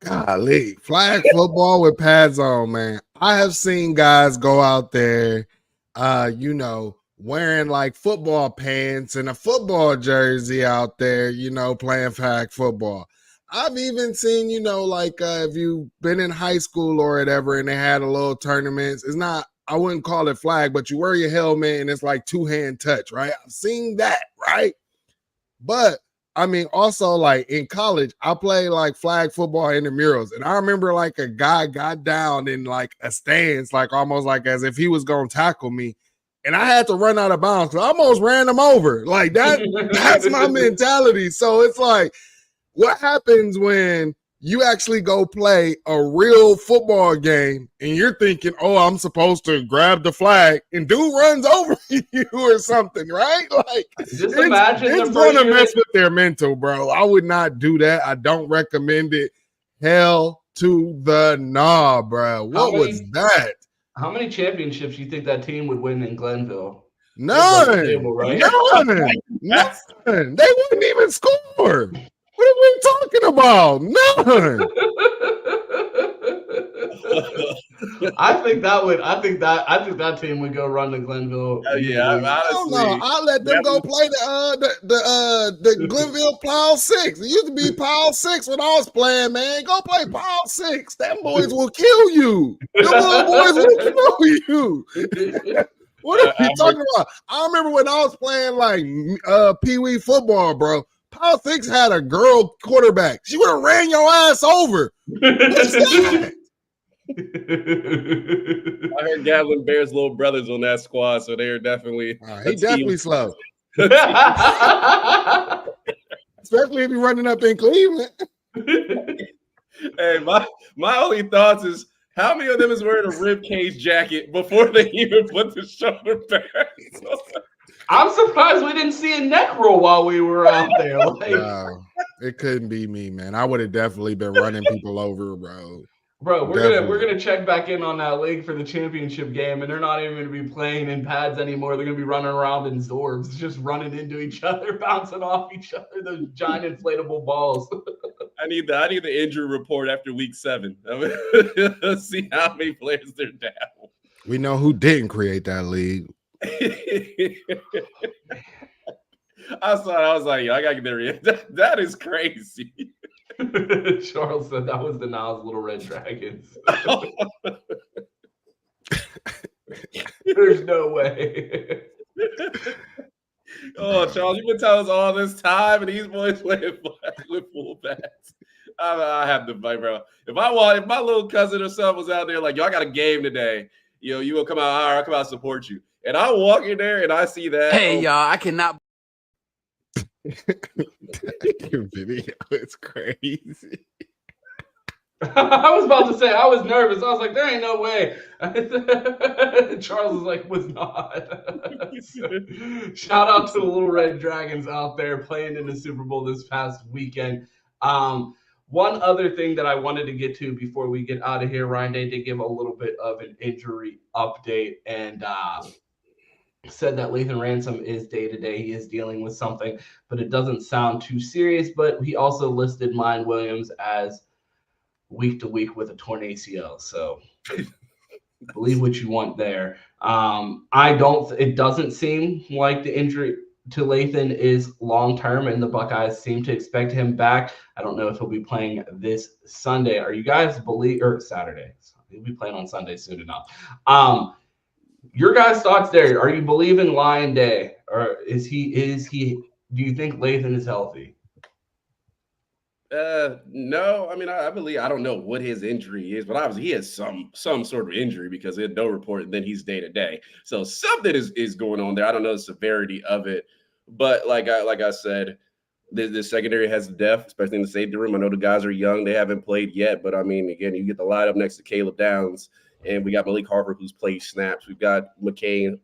golly, flag football with pads on, man. I have seen guys go out there, wearing like football pants and a football jersey out there, playing flag football. I've even seen, if you've been in high school or whatever and they had a little tournaments, it's not, I wouldn't call it flag, but you wear your helmet and it's like 2-hand touch, right? I've seen that, right? But I mean, also like in college, I played like flag football in the murals. And I remember like a guy got down in like a stance, like almost like as if he was going to tackle me. And I had to run out of bounds. I almost ran him over. Like that's my mentality. So it's like, what happens when you actually go play a real football game and you're thinking, oh, I'm supposed to grab the flag and dude runs over you or something, right? Like, just imagine it's going to mess with their mental, bro. I would not do that. I don't recommend it. Hell to the nah, bro. What was that? How many championships do you think that team would win in Glenville? None. Table, right? None. None. They wouldn't even score. What are we talking about? None. I think that team would go run to Glenville. Yeah, honestly, I'll let them go play the Glenville Pile 6. It used to be Pile 6 when I was playing, man. Go play Pile 6. Them boys will kill you. Them little boys will kill you. What are you talking about? I remember when I was playing like Pee-wee football, bro. Pile 6 had a girl quarterback. She would have ran your ass over. What's that? I heard Gavin Bear's little brothers on that squad, so they're definitely he definitely slow. Especially if you're running up in Cleveland. Hey, my only thoughts is how many of them is wearing a rib cage jacket before they even put the shoulder pads on? I'm surprised we didn't see a neck roll while we were out there. Wow. It couldn't be me, man. I would have definitely been running people over, bro. Bro, we're gonna check back in on that league for the championship game, and they're not even gonna be playing in pads anymore. They're gonna be running around in Zorbs, just running into each other, bouncing off each other, those giant inflatable balls. I need the injury report after week 7. Let's see how many players they're down. We know who didn't create that league. I saw it. I was like, yo, I gotta get there. That is crazy. Charles said that was the Niles Little Red Dragons. There's no way. Oh, Charles, you've been telling us all this time, and these boys playing flag with full bats. I have to fight, bro. If my little cousin or something was out there like, yo, I got a game today, you will come out. All right, I'll come out and support you. And I walk in there and I see that. Hey, y'all, I cannot. Your video is crazy. I was about to say, I was nervous. I was like, there ain't no way. Charles was not. Shout out to the Little Red Dragons out there playing in the Super Bowl this past weekend. One other thing that I wanted to get to before we get out of here, Ryan Day did give a little bit of an injury update and said that Lathan Ransom is day-to-day. He is dealing with something, but it doesn't sound too serious. But he also listed Mine Williams as week to week with a torn ACL. So believe what you want there. It doesn't seem like the injury to Lathan is long-term, and the Buckeyes seem to expect him back. I don't know if he'll be playing this Sunday. Are you guys or Saturday? He'll be playing on Sunday soon enough. Your guys' thoughts there. Are you believing Lion Day, or is he, do you think Lathan is healthy? No, I mean, I believe, I don't know what his injury is, but obviously he has some sort of injury because there's no report and then he's day to day. So something is going on there. I don't know the severity of it, but like I said, the secondary has depth, especially in the safety room. I know the guys are young. They haven't played yet, but I mean, again, you get the lineup next to Caleb Downs, and we got Malik Harper who's played snaps. We've got McClain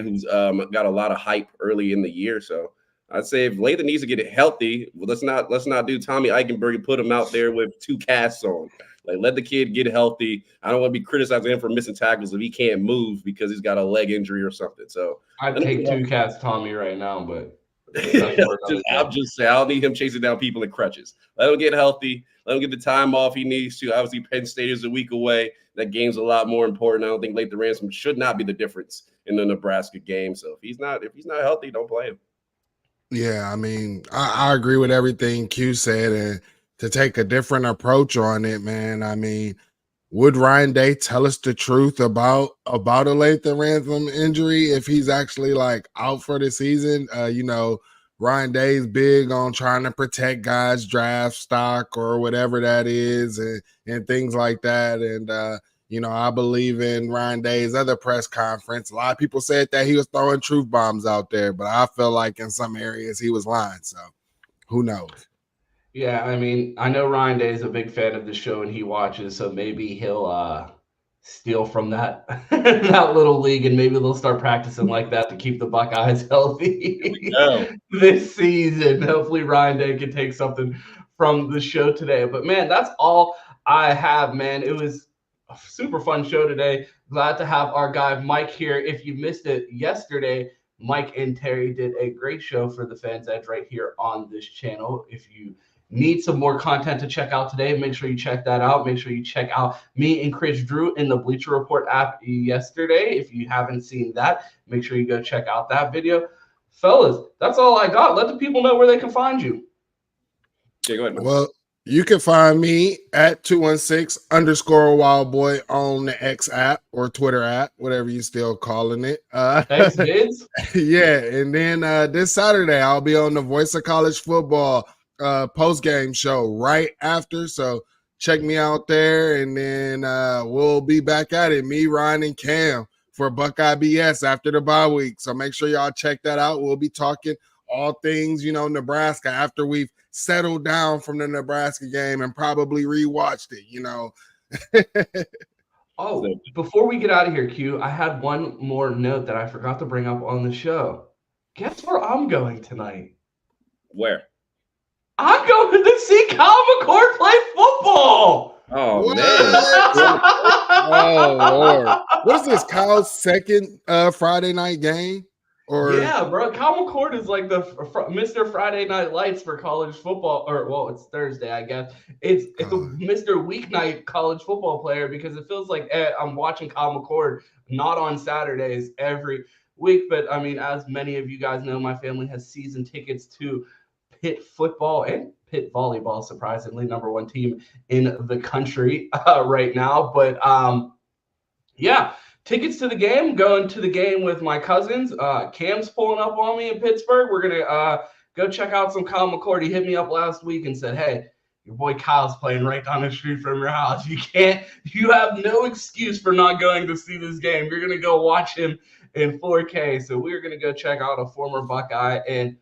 who's got a lot of hype early in the year. So I'd say if Lathan needs to get it healthy, let's not do Tommy Eichenberg and put him out there with 2 casts on. Like, let the kid get healthy. I don't want to be criticizing him for missing tackles if he can't move because he's got a leg injury or something. So I'd take 2 casts Tommy right now, but I'm just saying I don't need him chasing down people in crutches. Let him get healthy. Let him get the time off he needs to. Obviously, Penn State is a week away. That game's a lot more important. I don't think Lathan Ransom should not be the difference in the Nebraska game. So if he's not healthy, don't play him. Yeah, I mean, I agree with everything Q said, and to take a different approach on it, man. I mean, would Ryan Day tell us the truth about a Lathan Ransom injury if he's actually out for the season? Ryan Day's big on trying to protect guys' draft stock or whatever that is, and things like that. And I believe in Ryan Day's other press conference. A lot of people said that he was throwing truth bombs out there, but I feel like in some areas he was lying. So who knows? Yeah, I mean, I know Ryan Day is a big fan of the show and he watches, so maybe he'll steal from that that little league, and maybe they'll start practicing like that to keep the Buckeyes healthy this season. Hopefully Ryan Day can take something from the show today. But man, that's all I have, man. It was a super fun show today. Glad to have our guy Mike here. If you missed it yesterday, Mike and Terry did a great show for the Fans Edge right here on this channel. If you need some more content to check out today, make sure you check that out. Make sure you check out me and Chris Drew in the Bleacher Report app yesterday. If you haven't seen that, make sure you go check out that video. Fellas, that's all I got. Let the people know where they can find you. Okay, go ahead, man. Well, you can find me at 216_wildboy on the X app or Twitter app, whatever you still calling it. Thanks, kids. Yeah, and then this Saturday I'll be on the Voice of College Football post-game show right after. So check me out there, and then we'll be back at it, me, Ryan, and Cam, for Buckeye BS after the bye week. So make sure y'all check that out. We'll be talking all things, Nebraska after we've settled down from the Nebraska game and probably rewatched it, Oh, before we get out of here, Q, I had one more note that I forgot to bring up on the show. Guess where I'm going tonight? Where? I'm going to see Kyle McCord play football. Oh, what? man. Oh, Lord. What is this, Kyle's second Friday night game? Yeah, bro. Kyle McCord is like the Mr. Friday Night Lights for college football. It's Thursday, I guess. It's a Mr. Weeknight college football player, because it feels like I'm watching Kyle McCord not on Saturdays every week. But, I mean, as many of you guys know, my family has season tickets to Pitt football and Pitt volleyball, surprisingly, #1 team in the country right now. But, yeah. tickets to the game, going to the game with my cousins. Cam's pulling up on me in Pittsburgh. We're going to go check out some Kyle McCord. He hit me up last week and said, hey, your boy Kyle's playing right down the street from your house. You have no excuse for not going to see this game. You're going to go watch him in 4K. So we're going to go check out a former Buckeye, and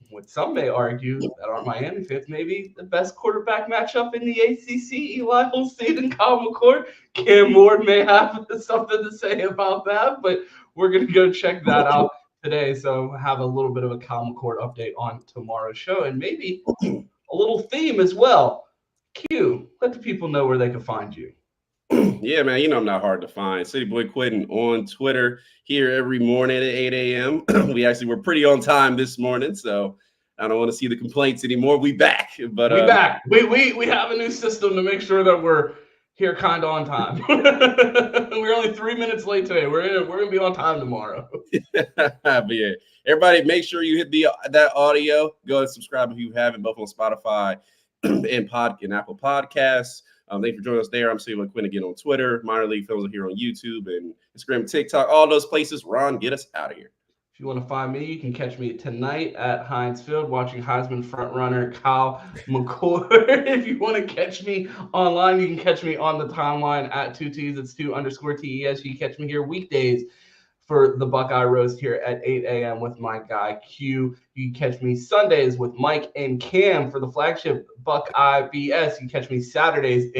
what some may argue that are Miami fans, maybe the best quarterback matchup in the ACC, Eli Holstein and Kyle McCord. Cam Ward may have something to say about that, but we're going to go check that out today. So have a little bit of a Kyle McCord update on tomorrow's show, and maybe a little theme as well. Q, let the people know where they can find you. Yeah, man, I'm not hard to find. City Boy Quitting on Twitter here every morning at 8 a.m. We actually were pretty on time this morning, so I don't want to see the complaints anymore. We back. But we back. We have a new system to make sure that we're here kind of on time. We're only 3 minutes late today. We're gonna be on time tomorrow. But yeah, everybody, make sure you hit that audio. Go and subscribe if you haven't, both on Spotify and Apple Podcasts. Thank you for joining us there. I'm City Boy Quinn again on Twitter. Minor League Films are here on YouTube and Instagram, TikTok, all those places. Ron, get us out of here. If you want to find me, you can catch me tonight at Heinz Field watching Heisman frontrunner Kyle McCord. If you want to catch me online, you can catch me on the timeline at 2Ts. It's 2_TES. You can catch me here weekdays for the Buckeye Roast here at 8 a.m. with my guy Q. You can catch me Sundays with Mike and Cam for the flagship Buckeye BS. You can catch me Saturdays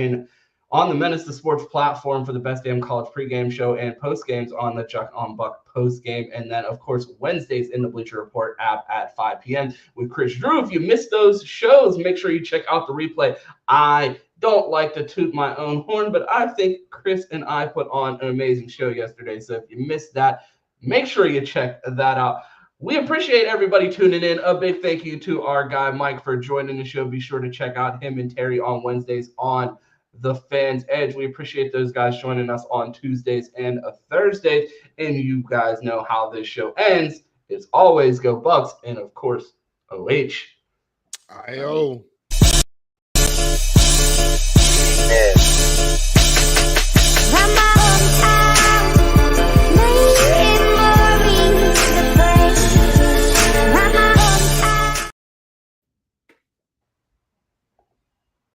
on the Menace to Sports platform for the best damn college pregame show and post games on the Chuck on Buck post game. And then, of course, Wednesdays in the Bleacher Report app at 5 p.m. with Chris Drew. If you missed those shows, make sure you check out the replay. I don't like to toot my own horn, but I think Chris and I put on an amazing show yesterday. So if you missed that, make sure you check that out. We appreciate everybody tuning in. A big thank you to our guy Mike for joining the show. Be sure to check out him and Terry on Wednesdays on The Fans Edge. We appreciate those guys joining us on Tuesdays and Thursdays. And you guys know how this show ends. It's always go Bucks and, of course, OH. IO. Yeah.